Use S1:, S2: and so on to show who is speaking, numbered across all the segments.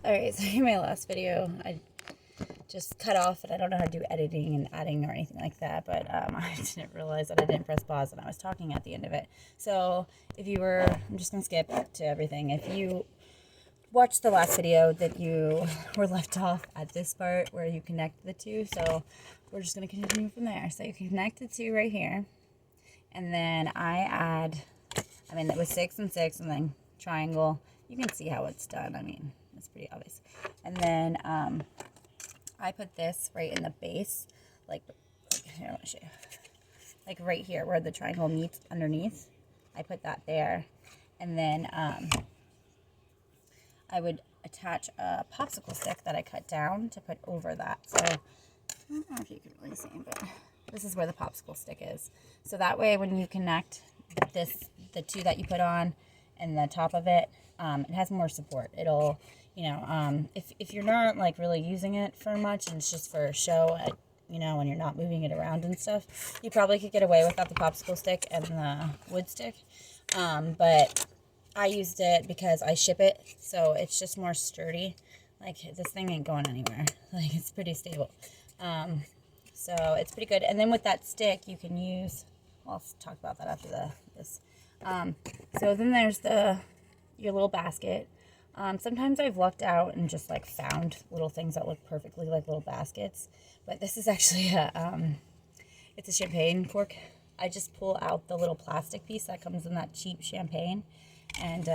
S1: Alright, so in my last video, I just cut off, and I don't know how to do editing and adding or anything like that, but I didn't realize that I didn't press pause and I was talking at the end of it. So if you were, I'm just going to skip to everything. If you watched the last video, that you were left off at this part where you connect the two, so we're just going to continue from there. So you can connect the two right here, and then it was 6 and 6, and then triangle. You can see how it's done. I mean, it's pretty obvious. And then I put this right in the base, like here, I want to show you, like right here where the triangle meets underneath. I put that there, and then I would attach a popsicle stick that I cut down to put over that. So I don't know if you can really see, but this is where the popsicle stick is. So that way, when you connect the two that you put on and the top of it, it has more support. It'll, if you're not like really using it for much and it's just for show, when you're not moving it around and stuff, you probably could get away without the popsicle stick and the wood stick. But I used it because I ship it, so it's just more sturdy. Like, this thing ain't going anywhere. Like, it's pretty stable. So it's pretty good. And then with that stick, you can use, I'll talk about that after this. So then there's your little basket. Sometimes I've lucked out and just like found little things that look perfectly like little baskets, but this is actually it's a champagne cork. I just pull out the little plastic piece that comes in that cheap champagne, and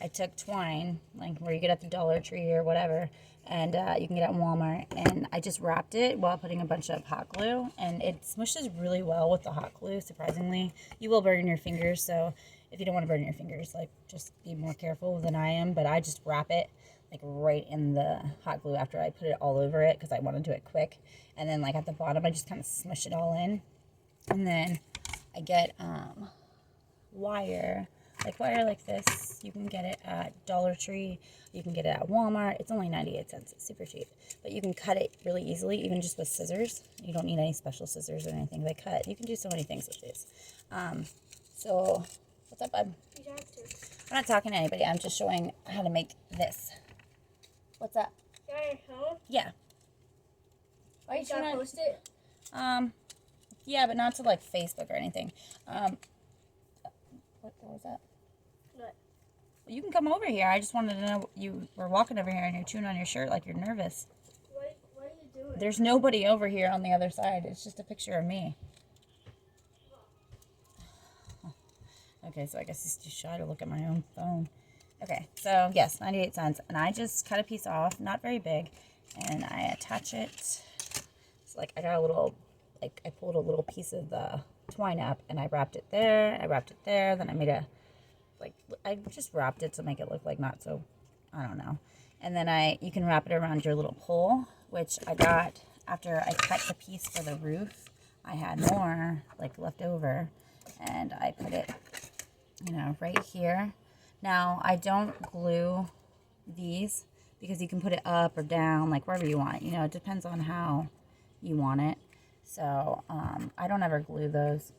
S1: I took twine, like where you get at the Dollar Tree or whatever, and you can get at Walmart, and I just wrapped it while putting a bunch of hot glue, and it smushes really well with the hot glue, surprisingly. You will burn your fingers, so if you don't want to burn your fingers, like, just be more careful than I am. But I just wrap it like right in the hot glue after I put it all over it, because I want to do it quick. And then like at the bottom, I just kind of smush it all in, and then I get wire like this. You can get it at Dollar Tree, you can get it at Walmart. It's only 98 cents. It's super cheap, but you can cut it really easily, even just with scissors. You don't need any special scissors or anything. They cut. You can do so many things with these. So what's up, bud?
S2: You have to.
S1: I'm not talking to anybody. I'm just showing how to make this. What's up? Yeah.
S2: Why you gotta post it?
S1: Yeah, but not to like Facebook or anything. What was that?
S2: What?
S1: Well, you can come over here. I just wanted to know, you were walking over here and you're chewing on your shirt like you're nervous.
S2: What are you doing?
S1: There's nobody over here on the other side. It's just a picture of me. Okay, so I guess it's too shy to look at my own phone. Okay, so yes, 98 cents. And I just cut a piece off, not very big, and I attach it. It's like I got a little, like I pulled a little piece of the twine up, and I wrapped it there, then I made I just wrapped it to make it look like not so, I don't know. And then you can wrap it around your little pole, which I got after I cut the piece for the roof. I had more like left over, and I put it, right here. Now, I don't glue these because you can put it up or down, like wherever you want. It depends on how you want it. So, I don't ever glue those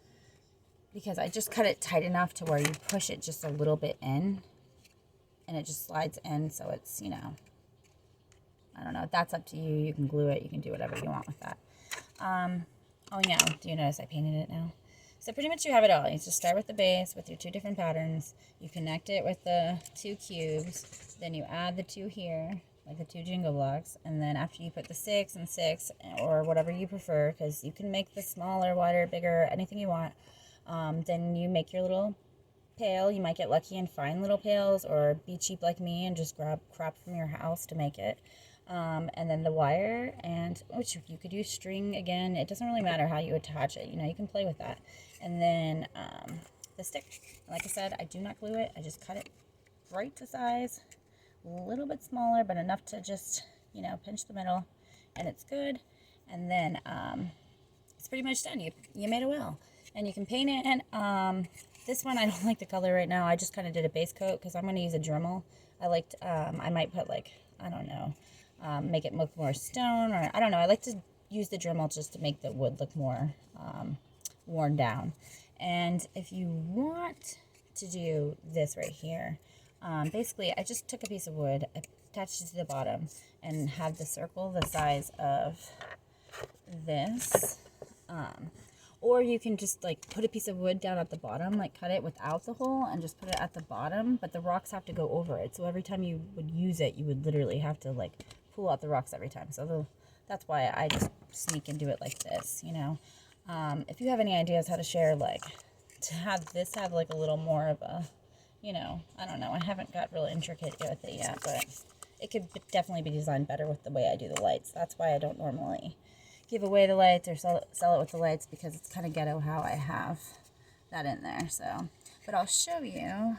S1: because I just cut it tight enough to where you push it just a little bit in and it just slides in. So it's, I don't know. That's up to you. You can glue it. You can do whatever you want with that. Oh, yeah. Do you notice I painted it now? So pretty much you have it all. You just start with the base with your two different patterns. You connect it with the two cubes. Then you add the two here, like the two jingle blocks. And then after you put the 6 and 6, or whatever you prefer, because you can make this smaller, wider, bigger, anything you want. Then you make your little pail. You might get lucky and find little pails, or be cheap like me and just grab crap from your house to make it. And then the wire, which you could use string again. It doesn't really matter how you attach it. You can play with that. And then the stick, like I said, I do not glue it. I just cut it right to size, a little bit smaller, but enough to just, pinch the middle, and it's good. And then it's pretty much done. You made a well, and you can paint it. And this one, I don't like the color right now. I just kind of did a base coat because I'm going to use a Dremel. I might put like, I don't know, make it look more stone, or I don't know. I like to use the Dremel just to make the wood look more worn down. And if you want to do this right here, basically I just took a piece of wood, I attach it to the bottom and have the circle the size of this. Or you can just like put a piece of wood down at the bottom, like cut it without the hole and just put it at the bottom, but the rocks have to go over it. So every time you would use it, you would literally have to like pull out the rocks every time. So that's why I just sneak and do it like this, you know. If you have any ideas how to share, like to have this have like a little more of a, you know, I don't know. I haven't got really intricate with it yet, but it could definitely be designed better with the way I do the lights. That's why I don't normally give away the lights or sell it with the lights, because it's kind of ghetto how I have that in there. So, but I'll show you.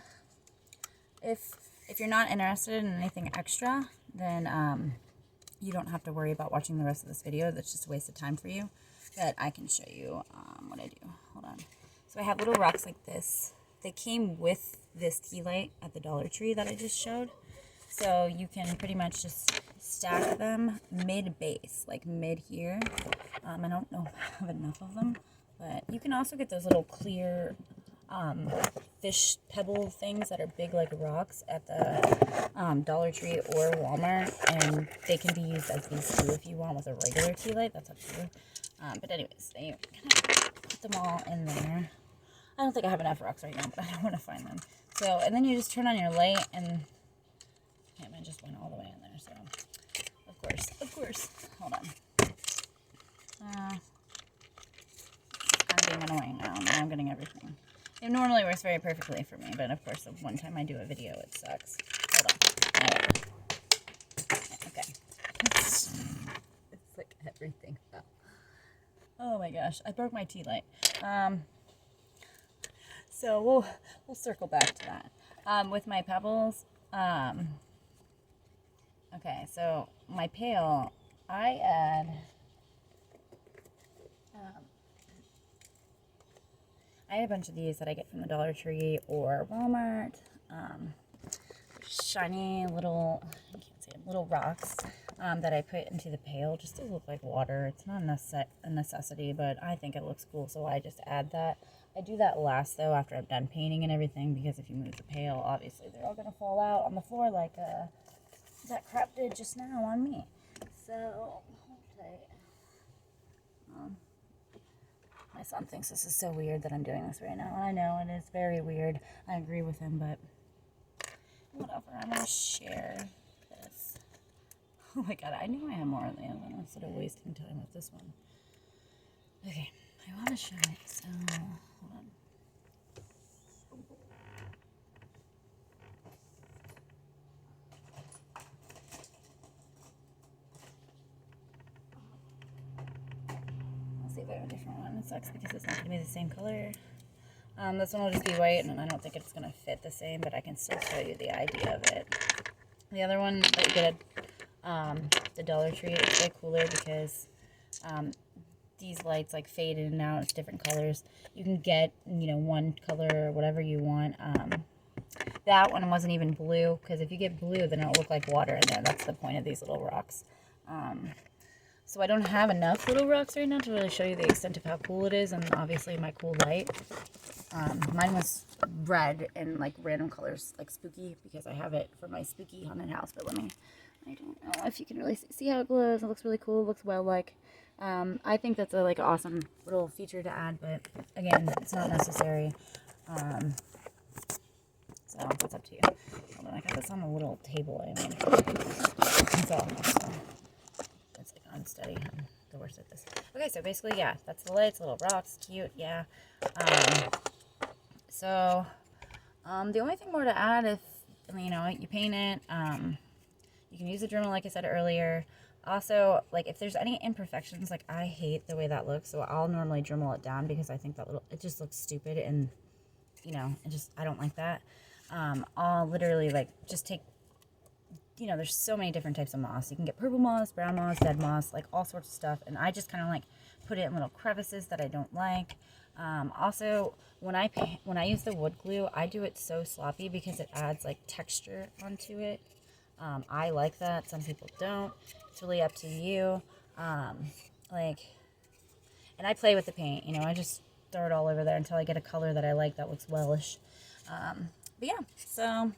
S1: If you're not interested in anything extra, then you don't have to worry about watching the rest of this video. That's just a waste of time for you. But I can show you what I do. Hold on. So I have little rocks like this. They came with this tea light at the Dollar Tree that I just showed. So you can pretty much just stack them mid-base, like mid here. I don't know if I have enough of them, but you can also get those little clear fish pebble things that are big like rocks at the Dollar Tree or Walmart, and they can be used as these too if you want with a regular tea light. That's up to you. But anyways, you kind of put them all in there. I don't think I have enough rocks right now, but I don't want to find them. So, and then you just turn on your light, and I just went all the way in there, so of course, hold on. I'm being annoying now. Now I'm getting everything. It normally works very perfectly for me, but of course, the one time I do a video, it sucks. Hold on. Okay. It's like everything fell. Oh my gosh, I broke my tea light. So we'll circle back to that. With my pebbles, okay, so my pail, I add a bunch of these that I get from the Dollar Tree or Walmart. Shiny little, I can't say it, little rocks that I put into the pail just to look like water. It's not a necessity, but I think it looks cool, so I just add that. I do that last, though, after I'm done painting and everything, because if you move the pail, obviously they're all going to fall out on the floor like that crap did just now on me. So, hold tight. My son thinks this is so weird that I'm doing this right now. I know, it is very weird. I agree with him, but whatever. I'm going to share this. Oh my god, I knew I had more of the other one instead of wasting time with this one. Okay, I want to show it, so hold on. I'll see if I have a different one. It sucks because it's not going to be the same color. This one will just be white, and I don't think it's going to fit the same, but I can still show you the idea of it. The other one that you get at the Dollar Tree is way cooler because these lights like fade in and out. It's different colors. You can get, you know, one color or whatever you want. That one wasn't even blue, because if you get blue, then it'll look like water in there. That's the point of these little rocks. So I don't have enough little rocks right now to really show you the extent of how cool it is, and obviously my cool light. Mine was red and like random colors, like spooky, because I have it for my spooky haunted house. But I don't know if you can really see how it glows. It looks really cool. It looks well like. I think that's a like awesome little feature to add, but again, it's not necessary. So that's up to you. Hold on, I got this on a little table I made. That's all. So it's like unsteady. I'm the worst at this. Okay, so basically, yeah, that's the lights, little rocks, cute, yeah. So the only thing more to add, if you know you paint it, you can use a Dremel like I said earlier. Also, like if there's any imperfections, like I hate the way that looks, so I'll normally Dremel it down because I think that it just looks stupid, and you know, I don't like that. I'll literally like just take, you know, there's so many different types of moss. You can get purple moss, brown moss, dead moss, like all sorts of stuff, and I just kind of like put it in little crevices that I don't like. Also, when I use the wood glue, I do it so sloppy because it adds like texture onto it. I like that. Some people don't. It's really up to you. And I play with the paint, you know, I just throw it all over there until I get a color that I like that looks wellish. But yeah, so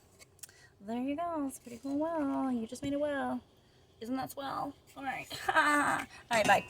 S1: There you go. It's a pretty cool well. You just made a well. Isn't that swell? All right. All right, bye.